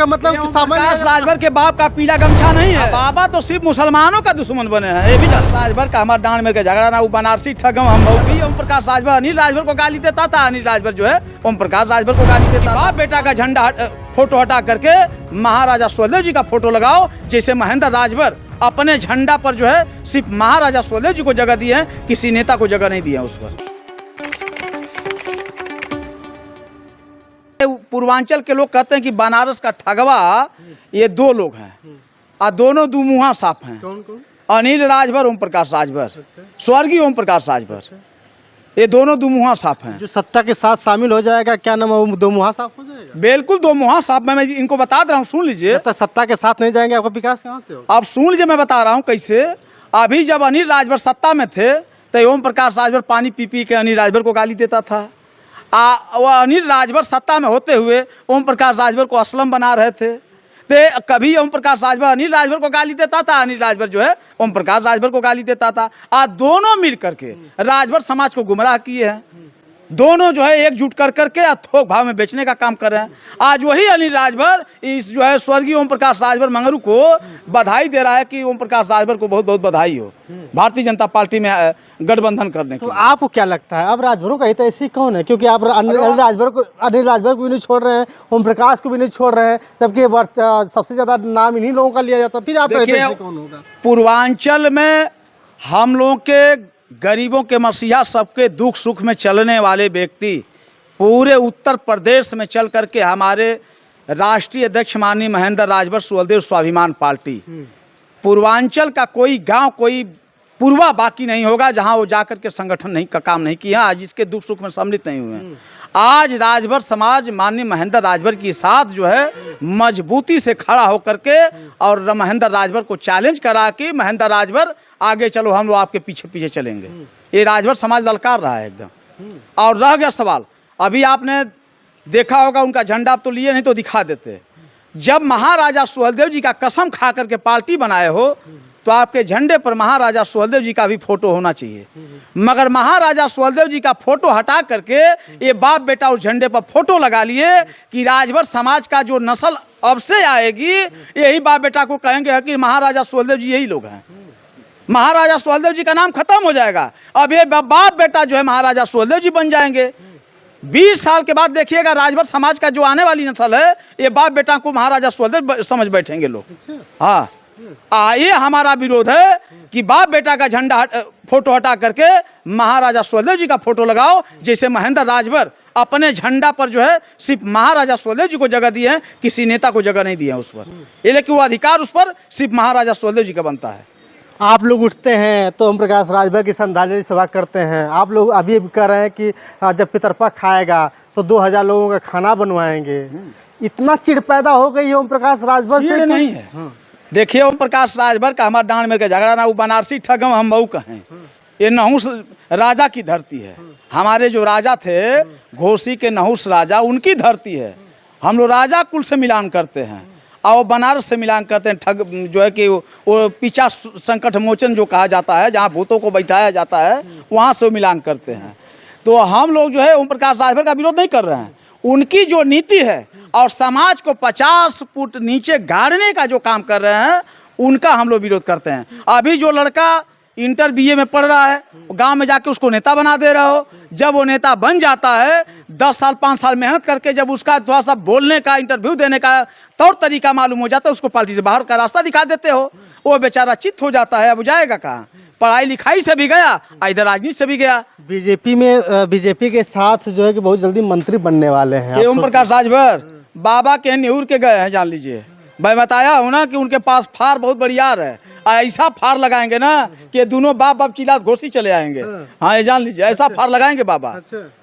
का मतलब कि सामान्य राजभर के बाप का पीला गमछा नहीं है। बाबा तो सिर्फ मुसलमानों का दुश्मन बने हैं। ये भी राजभर का हमारा डांड में का झगड़ा ना, वो बनारसी ठगम हम भी ओम प्रकाश राजभर अनिल राजभर को गाली देता था। अनिल राजभर जो है ओम प्रकाश राजभर को गाली देता था। बाप बेटा का झंडा फोटो हटा करके महाराजा सुहेलदेव जी का फोटो लगाओ। जैसे महेंद्र राजभर अपने झंडा पर जो है सिर्फ महाराजा सुहेलदेव जी को जगह दी है, किसी नेता को जगह नहीं दी है उस पर। पूर्वांचल के लोग कहते हैं कि बनारस का ठगवा ये दो लोग हैं और दोनों दुमुहा साफ हैं। कौन कौन? अनिल राजभर, ओम प्रकाश राजभर, स्वर्गीय ओम प्रकाश राजभर, ये दोनों दुमुहा साफ हैं। जो सत्ता के साथ शामिल हो जाएगा, क्या नाम है, वो दो मुहा साफ हो जाएगा? बिल्कुल दो मुहा साफ। मैं इनको बता रहा हूँ, सुन लीजिए। तो सत्ता के साथ नहीं जाएंगे, आपका विकास कहाँ से होगा? अब सुन लीजिए, मैं बता रहा हूँ कैसे। अभी जब अनिल राजभर सत्ता में थे तो ओम प्रकाश राजभर पानी पी पी के अनिल राजभर को गाली देता था। वह अनिल राजभर सत्ता में होते हुए ओम प्रकाश राजभर को असलम बना रहे थे। तो कभी ओम प्रकाश राजभर अनिल राजभर को गाली देता था, अनिल राजभर जो है ओम प्रकाश राजभर को गाली देता था। आज दोनों मिल करके राजभर समाज को गुमराह किए हैं। दोनों जो है एकजुट कर करके थोक भाव में बेचने का काम कर रहे हैं। आज वही अनिल राजभर इस जो है स्वर्गीय ओम प्रकाश राजभर मंगरू को बधाई दे रहा है कि ओम प्रकाश राजभर को बहुत बहुत बधाई हो भारतीय जनता पार्टी में गठबंधन करने तो आपको क्या लगता है अब राजभरों का हित ऐसी कौन है? क्योंकि आप अनिल राजभर को भी नहीं छोड़ रहे हैं, ओम प्रकाश को भी नहीं छोड़ रहे हैं, जबकि सबसे ज्यादा नाम इन्हीं लोगों का लिया जाता है। फिर आप कौन होगा? पूर्वांचल में हम लोगों के गरीबों के मसीहा, सबके दुख सुख में चलने वाले व्यक्ति पूरे उत्तर प्रदेश में चल करके हमारे राष्ट्रीय अध्यक्ष माननीय महेंद्र राजभर सुहेलदेव स्वाभिमान पार्टी, पूर्वांचल का कोई गांव, कोई पूर्वा बाकी नहीं होगा जहां वो जाकर के संगठन नहीं का काम नहीं किया, आज इसके दुख सुख में सम्मिलित नहीं हुए हैं। आज राजभर समाज माननीय महेंद्र राजभर के साथ जो है मजबूती से खड़ा होकर के और महेंद्र राजभर को चैलेंज करा कि महेंद्र राजभर आगे चलो, हम लोग आपके पीछे पीछे चलेंगे। ये राजभर समाज ललकार रहा है एकदम। और रह गया सवाल, अभी आपने देखा होगा उनका झंडा, आप तो लिए नहीं तो दिखा देते। जब महाराजा सुहेलदेव जी का कसम खा करके पार्टी बनाए हो तो आपके झंडे पर महाराजा सुहेलदेव जी का भी फोटो होना चाहिए। मगर महाराजा सुहेलदेव जी का फोटो हटा करके ये बाप बेटा उस झंडे पर फोटो लगा लिए कि राजभर समाज का जो नस्ल अब से आएगी यही बाप बेटा को कहेंगे कि महाराजा सुहेलदेव जी यही लोग हैं। महाराजा सुहेलदेव जी का नाम खत्म हो जाएगा। अब ये बाप बेटा जो है महाराजा सुहेलदेव जी बन जाएंगे। 20 साल के बाद देखिएगा राजभर समाज का जो आने वाली नस्ल है ये बाप बेटा को महाराजा सुहेलदेव समझ बैठेंगे लोग। हाँ, ये हमारा विरोध है कि बाप बेटा का झंडा फोटो हटा करके महाराजा सुहेलदेव जी का फोटो लगाओ। जैसे महेंद्र राजभर अपने झंडा पर जो है सिर्फ महाराजा सुहेलदेव जी को जगह दी है, किसी नेता को जगह नहीं दी है उस पर। ये लेकिन वो अधिकार उस पर सिर्फ महाराजा सुहेलदेव जी का बनता है। आप लोग उठते हैं तो ओम प्रकाश राजभर की श्रद्धांजलि सभा करते हैं। आप लोग अभी कह रहे हैं कि जब पितरपा खाएगा तो 2000 लोगों का खाना बनवाएंगे। इतना चिढ़ पैदा हो गई ओम प्रकाश राजभर से? नहीं है। देखिए ओम प्रकाश राजभर का हमारा डांड में का झगड़ा ना, वो बनारसी ठगम हम बहू कहें। ये नहुस राजा की धरती है। हमारे जो राजा थे घोसी के नहुस राजा, उनकी धरती है। हम लोग राजा कुल से मिलान करते हैं और बनारस से मिलान करते हैं। ठग जो है कि वो पीछा संकट मोचन जो कहा जाता है, जहाँ भूतों को बैठाया जाता है, वहाँ से मिलान करते हैं। तो हम लोग जो है ओम प्रकाश राजभर का विरोध नहीं कर रहे हैं। उनकी जो नीति है और समाज को 50 फुट नीचे गाड़ने का जो काम कर रहे हैं उनका हम लोग विरोध करते हैं। अभी जो लड़का इंटर BA में पढ़ रहा है, गांव में जाके उसको नेता बना दे रहे हो। जब वो नेता बन जाता है 10 साल 5 साल मेहनत करके, जब उसका थोड़ा सा बोलने का, इंटरव्यू देने का तौर तरीका मालूम हो जाता है, उसको पार्टी से बाहर का रास्ता दिखा देते हो। वो बेचारा चित्त हो जाता है। अब जाएगा कहाँ? पढ़ाई लिखाई से भी गया, इधर राजनीति से भी गया। बीजेपी के साथ जो है कि बहुत जल्दी मंत्री बनने वाले हैं ओम प्रकाश राजभर बाबा के न्यूर के गए हैं, जान लीजिए। मैं बताया हूँ ना कि उनके पास फार बहुत बढ़ियार है। ऐसा फार लगाएंगे ना कि दोनों बाप चिल्लात घोसी चले आएंगे। हाँ, ये जान लीजिए, ऐसा फार लगाएंगे बाबा।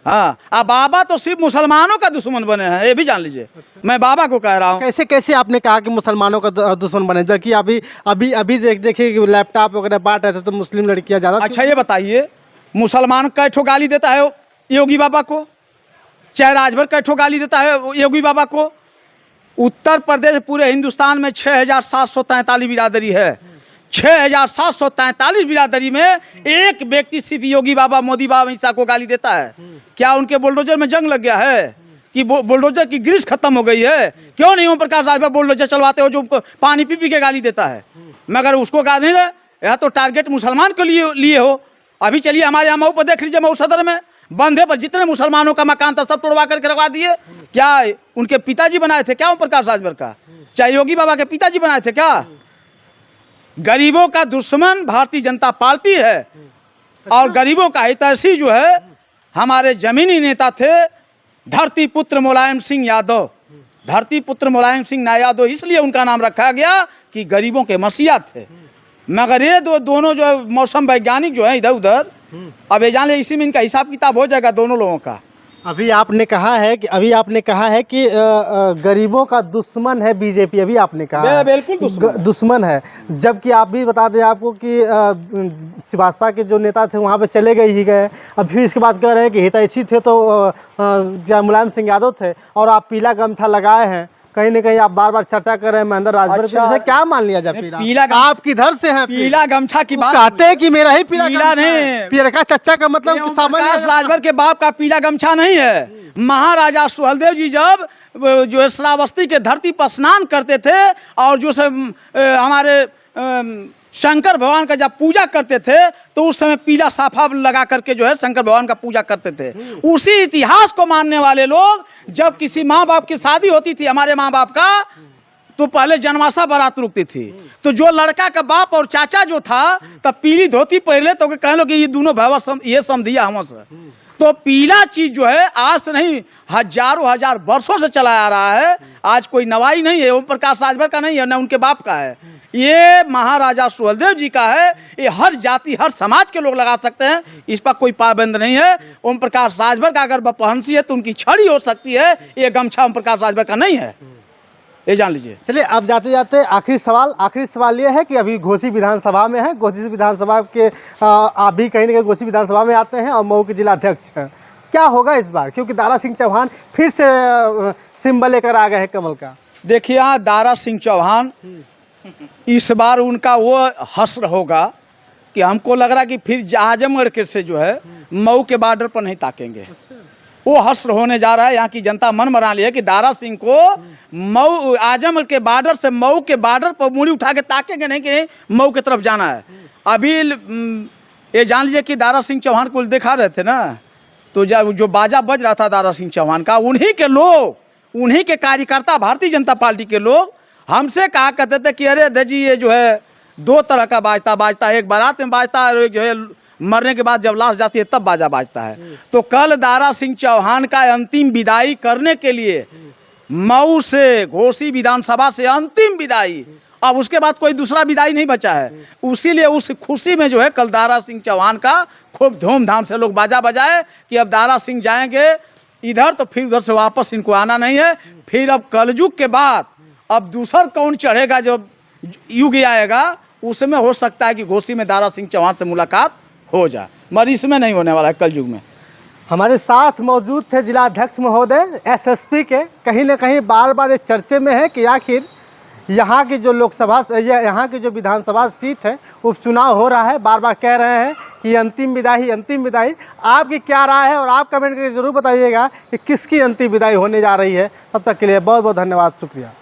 हाँ, अब बाबा तो सिर्फ मुसलमानों का दुश्मन बने हैं, ये भी जान लीजिए। मैं बाबा को कह रहा हूँ। कैसे कैसे आपने कहा कि मुसलमानों का दुश्मन बने, जबकि अभी देखिए लैपटॉप वगैरह बांट रहे थे तो मुस्लिम लड़कियाँ ज़्यादा। अच्छा ये बताइए, मुसलमान कैठो गाली देता है योगी बाबा को, चाहे राजभर कैठो गाली देता है योगी बाबा को। उत्तर प्रदेश पूरे हिंदुस्तान में 6743 बिरादरी है। 6743 बिरादरी में एक व्यक्ति सिर्फ योगी बाबा, मोदी बाबा ईसा को गाली देता है। क्या उनके बुलडोजर में जंग लग गया है? कि बुलडोजर की ग्रीस खत्म हो गई है? क्यों नहीं ओम प्रकाश राजभर बुलडोजर चलवाते हो जो पानी पी पी के गाली देता है? मगर उसको कहा नहीं, यह तो टारगेट मुसलमान के लिए हो। अभी चलिए हमारे यहाँ मऊ पर देख लीजिए, मऊ सदर में बंधे पर जितने मुसलमानों का मकान था सब तोड़वा करके रखवा दिए। क्या उनके पिताजी बनाए थे क्या ओम प्रकाश राजभर का? चाहे योगी बाबा के पिताजी बनाए थे क्या? गरीबों का दुश्मन भारतीय जनता पार्टी है और गरीबों का हितैषी जो है हमारे जमीनी नेता थे धरती पुत्र मुलायम सिंह यादव। धरती पुत्र मुलायम सिंह यादव इसलिए उनका नाम रखा गया कि गरीबों के मसीहा थे। मगर ये दोनों जो मौसम वैज्ञानिक जो है इधर उधर, अब ये जान ले इसी में इनका हिसाब किताब हो जाएगा दोनों लोगों का। अभी आपने कहा है कि गरीबों का दुश्मन है बीजेपी। अभी आपने कहा है बिल्कुल दुश्मन है, जबकि आप भी बता दें आपको कि भाजपा के जो नेता थे वहाँ पे चले गए। अब फिर इसके बाद कह रहे हैं कि हितैषी थे तो मुलायम सिंह यादव थे और आप पीला गमछा लगाए हैं। कहीं न कहीं आप बार बार चर्चा कर रहे हैं महेंद्र राजभर अच्छा, से क्या मान लिया जाए? पीला आप किधर से हैं? पीला गमछा की बात कहते हैं कि मेरा ही पीला नहीं, पीला का चच्चा का मतलब सामान्य राजभर के बाप का पीला गमछा नहीं है। महाराजा सुहेलदेव जी जब जो है श्रावस्ती के धरती पर स्नान करते थे और जो हमारे शंकर भगवान का जब पूजा करते थे तो उस समय पीला साफा लगा करके जो है शंकर भगवान का पूजा करते थे। उसी इतिहास को मानने वाले लोग जब किसी माँ बाप की शादी होती थी हमारे माँ बाप का, तो पहले जनमासा बारात रुकती थी। तो जो लड़का का बाप और चाचा जो था तब पीली धोती पहले तो कह लो कि ये दोनों भैया ये समझिया हमसे। तो पीला चीज जो है आज से नहीं हजारों हजार वर्षों से चला आ रहा है। आज कोई नवाई नहीं है, ओम प्रकाश राजभर का नहीं है, न उनके बाप का है, ये महाराजा सुहेलदेव जी का है। ये हर जाति हर समाज के लोग लगा सकते हैं, इस पर कोई पाबंद नहीं है। ओम प्रकाश राजभर का अगर बपहंसी है तो उनकी छड़ी हो सकती है, ये गमछा ओम प्रकाश राजभर का नहीं है, ये जान लीजिए। चलिए अब जाते जाते आखिरी सवाल ये है कि अभी घोसी विधानसभा में है। घोसी विधानसभा के आप भी कहीं ना कहीं घोसी विधानसभा में आते हैं और मऊ के जिला अध्यक्ष हैं। क्या होगा इस बार, क्योंकि दारा सिंह चौहान फिर से सिंबल लेकर आ गए हैं कमल का? देखिए यहाँ दारा सिंह चौहान इस बार उनका वो हश्र होगा कि हमको लग रहा कि फिर आजमगढ़ के से जो है मऊ के बॉर्डर पर नहीं ताकेंगे। वो हश्र होने जा रहा है। यहाँ की जनता मन बना ली है कि दारा सिंह को मऊ आजमगढ़ के बॉर्डर से मऊ के बॉर्डर पर मुड़ी उठा के ताकेंगे नहीं कि नहीं मऊ की तरफ जाना है। अभी ये जान लीजिए कि दारा सिंह चौहान को देखा रहे थे ना, तो जब जो बाजा बज रहा था दारा सिंह चौहान का, उन्हीं के लोग, उन्हीं के कार्यकर्ता भारतीय जनता पार्टी के लोग हमसे कहा करते थे कि अरे दजी ये जो है दो तरह का बाजता है, एक बारात में बाजता है और एक जो है मरने के बाद जब लाश जाती है तब बाजा बाजता है। तो कल दारा सिंह चौहान का अंतिम विदाई करने के लिए मऊ से घोसी विधानसभा से अंतिम विदाई, अब उसके बाद कोई दूसरा विदाई नहीं बचा है। उसीलिए उस खुशी में जो है कल दारा सिंह चौहान का खूब धूमधाम से लोग बाजा बजाए कि अब दारा सिंह जाएंगे इधर तो फिर उधर से वापस इनको आना नहीं है। फिर अब कलयुग के बाद अब दूसरा कौन चढ़ेगा, जब युग आएगा उसमें हो सकता है कि घोसी में दारा सिंह चौहान से मुलाकात हो जाए, मगर इसमें नहीं होने वाला है कलयुग में। हमारे साथ मौजूद थे जिला अध्यक्ष महोदय एसएसपी के। कहीं ना कहीं बार बार इस चर्चे में है कि आखिर यहाँ की जो लोकसभा यहाँ की जो विधानसभा सीट है उपचुनाव हो रहा है, बार बार कह रहे हैं कि अंतिम विदाई। आपकी क्या राय है और आप कमेंट करके ज़रूर बताइएगा कि किसकी अंतिम विदाई होने जा रही है। तब तक के लिए बहुत बहुत धन्यवाद, शुक्रिया।